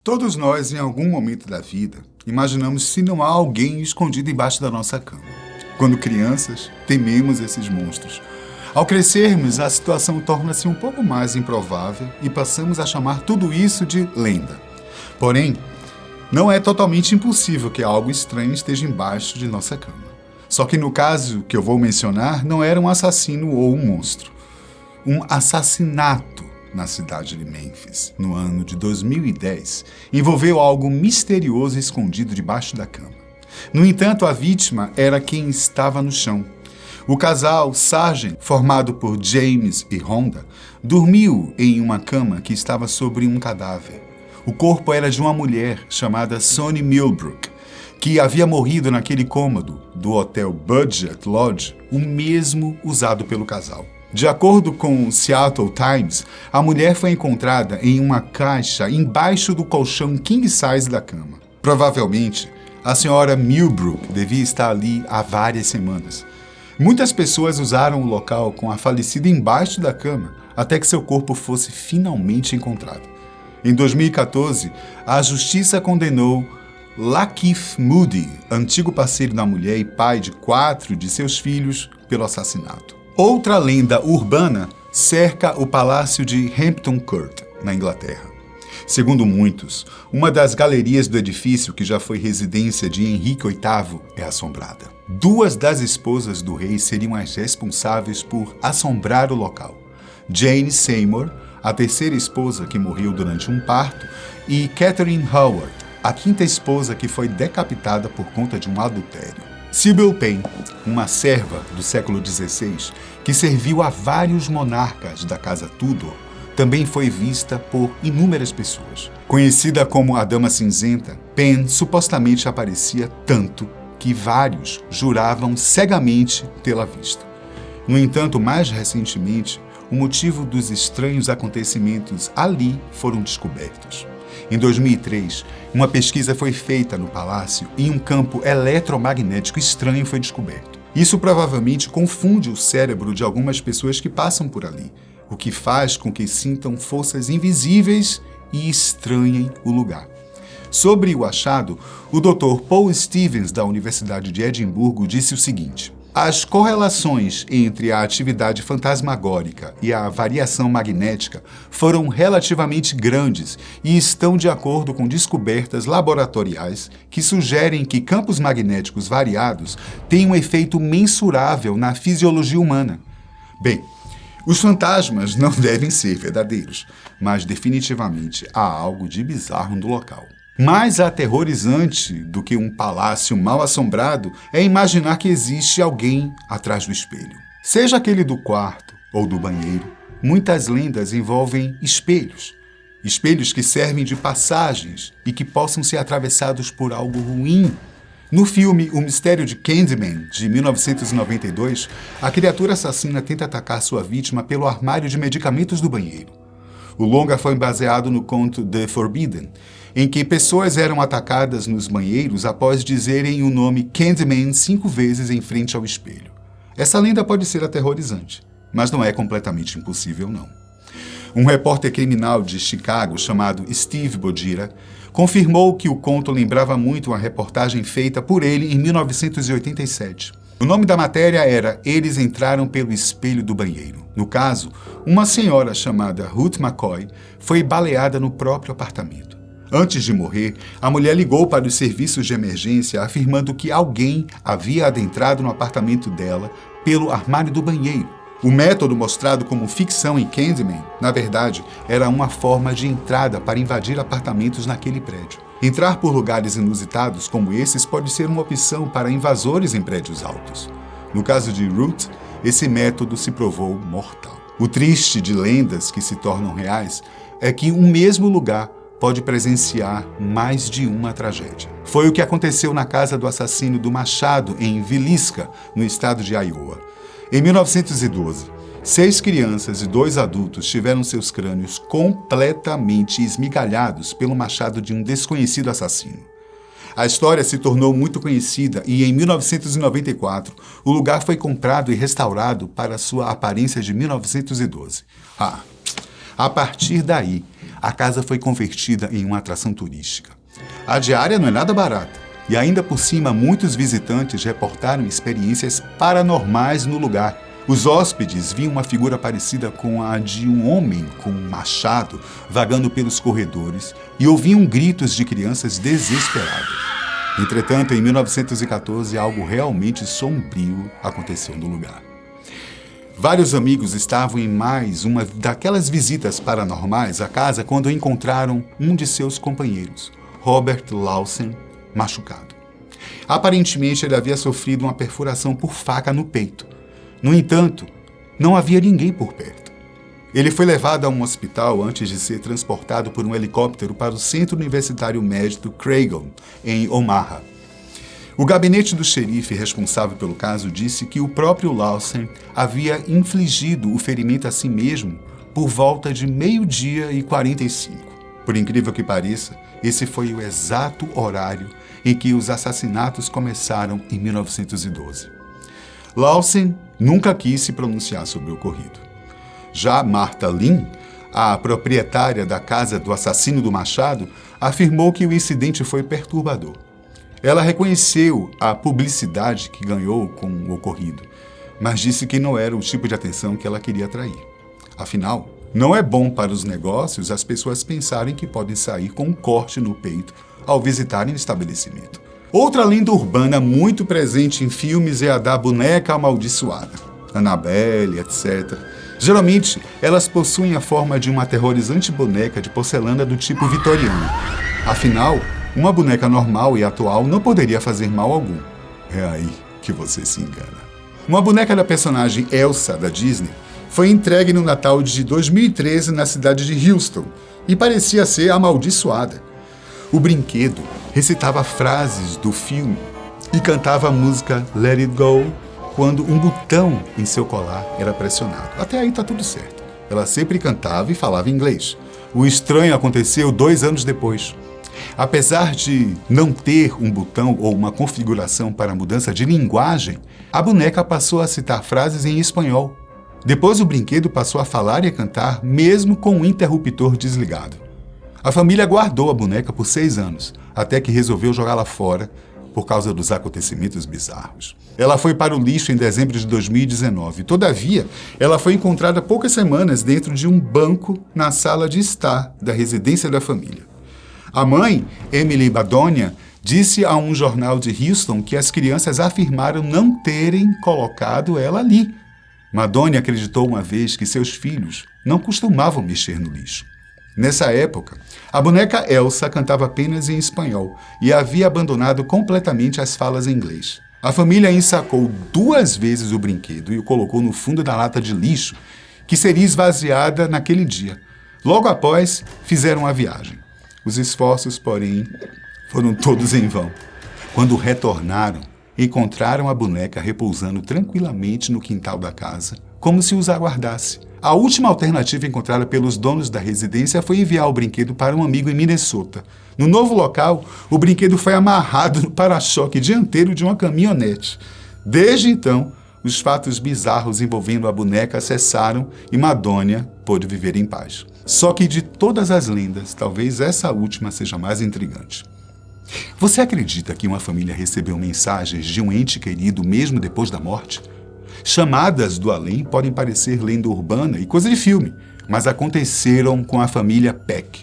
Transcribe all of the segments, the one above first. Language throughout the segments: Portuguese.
Todos nós, em algum momento da vida, imaginamos se não há alguém escondido embaixo da nossa cama. Quando crianças, tememos esses monstros. Ao crescermos, a situação torna-se um pouco mais improvável e passamos a chamar tudo isso de lenda. Porém, não é totalmente impossível que algo estranho esteja embaixo de nossa cama. Só que no caso que eu vou mencionar, não era um assassino ou um monstro. Um assassinato na cidade de Memphis, no ano de 2010, envolveu algo misterioso escondido debaixo da cama. No entanto, a vítima era quem estava no chão. O casal Sargent, formado por James e Rhonda, dormiu em uma cama que estava sobre um cadáver. O corpo era de uma mulher chamada Sonny Millbrook, que havia morrido naquele cômodo do hotel Budget Lodge, o mesmo usado pelo casal. De acordo com o Seattle Times, a mulher foi encontrada em uma caixa embaixo do colchão king size da cama. Provavelmente, a senhora Millbrook devia estar ali há várias semanas. Muitas pessoas usaram o local com a falecida embaixo da cama até que seu corpo fosse finalmente encontrado. Em 2014, a justiça condenou Lakeith Moody, antigo parceiro da mulher e pai de 4 de seus filhos, pelo assassinato. Outra lenda urbana cerca o palácio de Hampton Court, na Inglaterra. Segundo muitos, uma das galerias do edifício, que já foi residência de Henrique VIII, é assombrada. 2 das esposas do rei seriam as responsáveis por assombrar o local. Jane Seymour, a terceira esposa que morreu durante um parto, e Catherine Howard, a 5ª esposa que foi decapitada por conta de um adultério. Sybil Payne, uma serva do século XVI, que serviu a vários monarcas da Casa Tudor, também foi vista por inúmeras pessoas. Conhecida como a Dama Cinzenta, Payne supostamente aparecia tanto que vários juravam cegamente tê-la visto. No entanto, mais recentemente, o motivo dos estranhos acontecimentos ali foram descobertos. Em 2003, uma pesquisa foi feita no palácio e um campo eletromagnético estranho foi descoberto. Isso provavelmente confunde o cérebro de algumas pessoas que passam por ali, o que faz com que sintam forças invisíveis e estranhem o lugar. Sobre o achado, o Dr. Paul Stevens, da Universidade de Edimburgo, disse o seguinte: as correlações entre a atividade fantasmagórica e a variação magnética foram relativamente grandes e estão de acordo com descobertas laboratoriais que sugerem que campos magnéticos variados têm um efeito mensurável na fisiologia humana. Bem, os fantasmas não devem ser verdadeiros, mas definitivamente há algo de bizarro no local. Mais aterrorizante do que um palácio mal assombrado é imaginar que existe alguém atrás do espelho. Seja aquele do quarto ou do banheiro, muitas lendas envolvem espelhos. Espelhos que servem de passagens e que possam ser atravessados por algo ruim. No filme O Mistério de Candyman, de 1992, a criatura assassina tenta atacar sua vítima pelo armário de medicamentos do banheiro. O longa foi baseado no conto The Forbidden, em que pessoas eram atacadas nos banheiros após dizerem o nome Candyman 5 vezes em frente ao espelho. Essa lenda pode ser aterrorizante, mas não é completamente impossível, não. Um repórter criminal de Chicago chamado Steve Bodira confirmou que o conto lembrava muito uma reportagem feita por ele em 1987. O nome da matéria era Eles Entraram pelo Espelho do Banheiro. No caso, uma senhora chamada Ruth McCoy foi baleada no próprio apartamento. Antes de morrer, a mulher ligou para os serviços de emergência afirmando que alguém havia adentrado no apartamento dela pelo armário do banheiro. O método mostrado como ficção em Candyman, na verdade, era uma forma de entrada para invadir apartamentos naquele prédio. Entrar por lugares inusitados como esses pode ser uma opção para invasores em prédios altos. No caso de Ruth, esse método se provou mortal. O triste de lendas que se tornam reais é que um mesmo lugar pode presenciar mais de uma tragédia. Foi o que aconteceu na casa do assassino do Machado, em Villisca, no estado de Iowa. Em 1912, 6 crianças e 2 adultos tiveram seus crânios completamente esmigalhados pelo machado de um desconhecido assassino. A história se tornou muito conhecida e, em 1994, o lugar foi comprado e restaurado para sua aparência de 1912. A partir daí, a casa foi convertida em uma atração turística. A diária não é nada barata, e ainda por cima muitos visitantes reportaram experiências paranormais no lugar. Os hóspedes viam uma figura parecida com a de um homem com um machado vagando pelos corredores e ouviam gritos de crianças desesperadas. Entretanto, em 1914, algo realmente sombrio aconteceu no lugar. Vários amigos estavam em mais uma daquelas visitas paranormais à casa quando encontraram um de seus companheiros, Robert Lawson, machucado. Aparentemente, ele havia sofrido uma perfuração por faca no peito. No entanto, não havia ninguém por perto. Ele foi levado a um hospital antes de ser transportado por um helicóptero para o Centro Universitário Médico Craigon, em Omaha. O gabinete do xerife responsável pelo caso disse que o próprio Lawson havia infligido o ferimento a si mesmo por volta de 12:45. Por incrível que pareça, esse foi o exato horário em que os assassinatos começaram em 1912. Lawson nunca quis se pronunciar sobre o ocorrido. Já Martha Lynn, a proprietária da casa do assassino do machado, afirmou que o incidente foi perturbador. Ela reconheceu a publicidade que ganhou com o ocorrido, mas disse que não era o tipo de atenção que ela queria atrair. Afinal, não é bom para os negócios as pessoas pensarem que podem sair com um corte no peito ao visitarem o estabelecimento. Outra lenda urbana muito presente em filmes é a da boneca amaldiçoada, Annabelle, etc. Geralmente, elas possuem a forma de uma aterrorizante boneca de porcelana do tipo vitoriano. Afinal, uma boneca normal e atual não poderia fazer mal algum. É aí que você se engana. Uma boneca da personagem Elsa, da Disney, foi entregue no Natal de 2013 na cidade de Houston e parecia ser amaldiçoada. O brinquedo recitava frases do filme e cantava a música Let It Go quando um botão em seu colar era pressionado. Até aí tá tudo certo. Ela sempre cantava e falava inglês. O estranho aconteceu 2 anos depois. Apesar de não ter um botão ou uma configuração para mudança de linguagem, a boneca passou a citar frases em espanhol. Depois o brinquedo passou a falar e a cantar, mesmo com o interruptor desligado. A família guardou a boneca por 6 anos, até que resolveu jogá-la fora por causa dos acontecimentos bizarros. Ela foi para o lixo em dezembro de 2019. Todavia, ela foi encontrada poucas semanas dentro de um banco na sala de estar da residência da família. A mãe, Emily Badonia, disse a um jornal de Houston que as crianças afirmaram não terem colocado ela ali. Badonia acreditou uma vez que seus filhos não costumavam mexer no lixo. Nessa época, a boneca Elsa cantava apenas em espanhol e havia abandonado completamente as falas em inglês. A família ensacou 2 vezes o brinquedo e o colocou no fundo da lata de lixo, que seria esvaziada naquele dia. Logo após, fizeram a viagem. Os esforços, porém, foram todos em vão. Quando retornaram, encontraram a boneca repousando tranquilamente no quintal da casa, como se os aguardasse. A última alternativa encontrada pelos donos da residência foi enviar o brinquedo para um amigo em Minnesota. No novo local, o brinquedo foi amarrado no para-choque dianteiro de uma caminhonete. Desde então, os fatos bizarros envolvendo a boneca cessaram e Badonia pôde viver em paz. Só que de todas as lendas, talvez essa última seja mais intrigante. Você acredita que uma família recebeu mensagens de um ente querido mesmo depois da morte? Chamadas do além podem parecer lenda urbana e coisa de filme, mas aconteceram com a família Peck.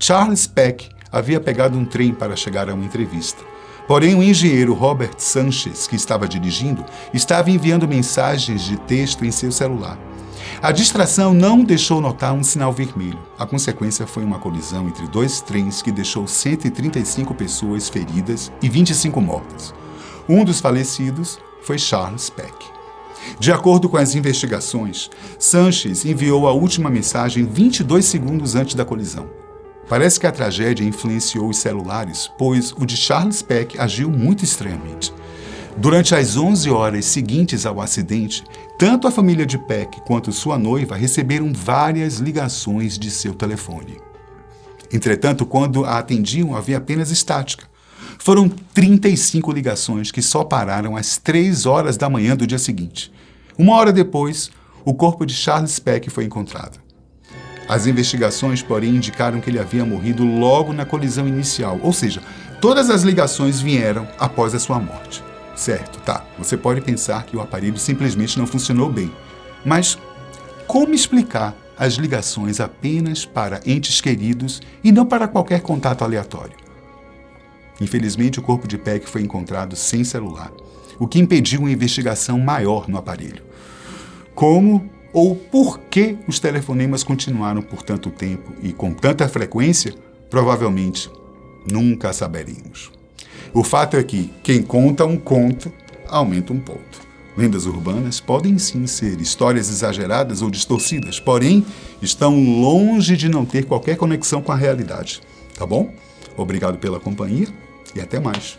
Charles Peck havia pegado um trem para chegar a uma entrevista. Porém, o engenheiro Robert Sanchez, que estava dirigindo, estava enviando mensagens de texto em seu celular. A distração não deixou notar um sinal vermelho. A consequência foi uma colisão entre 2 trens que deixou 135 pessoas feridas e 25 mortas. Um dos falecidos foi Charles Peck. De acordo com as investigações, Sanchez enviou a última mensagem 22 segundos antes da colisão. Parece que a tragédia influenciou os celulares, pois o de Charles Peck agiu muito estranhamente. Durante as 11 horas seguintes ao acidente, tanto a família de Peck quanto sua noiva receberam várias ligações de seu telefone. Entretanto, quando a atendiam, havia apenas estática. Foram 35 ligações que só pararam às 3 horas da manhã do dia seguinte. 1 hora depois, o corpo de Charles Peck foi encontrado. As investigações, porém, indicaram que ele havia morrido logo na colisão inicial, ou seja, todas as ligações vieram após a sua morte. Certo, tá. Você pode pensar que o aparelho simplesmente não funcionou bem. Mas como explicar as ligações apenas para entes queridos e não para qualquer contato aleatório? Infelizmente, o corpo de Peck foi encontrado sem celular, o que impediu uma investigação maior no aparelho. Como ou por que os telefonemas continuaram por tanto tempo e com tanta frequência, provavelmente nunca saberemos. O fato é que quem conta um conto aumenta um ponto. Lendas urbanas podem sim ser histórias exageradas ou distorcidas, porém estão longe de não ter qualquer conexão com a realidade. Tá bom? Obrigado pela companhia e até mais.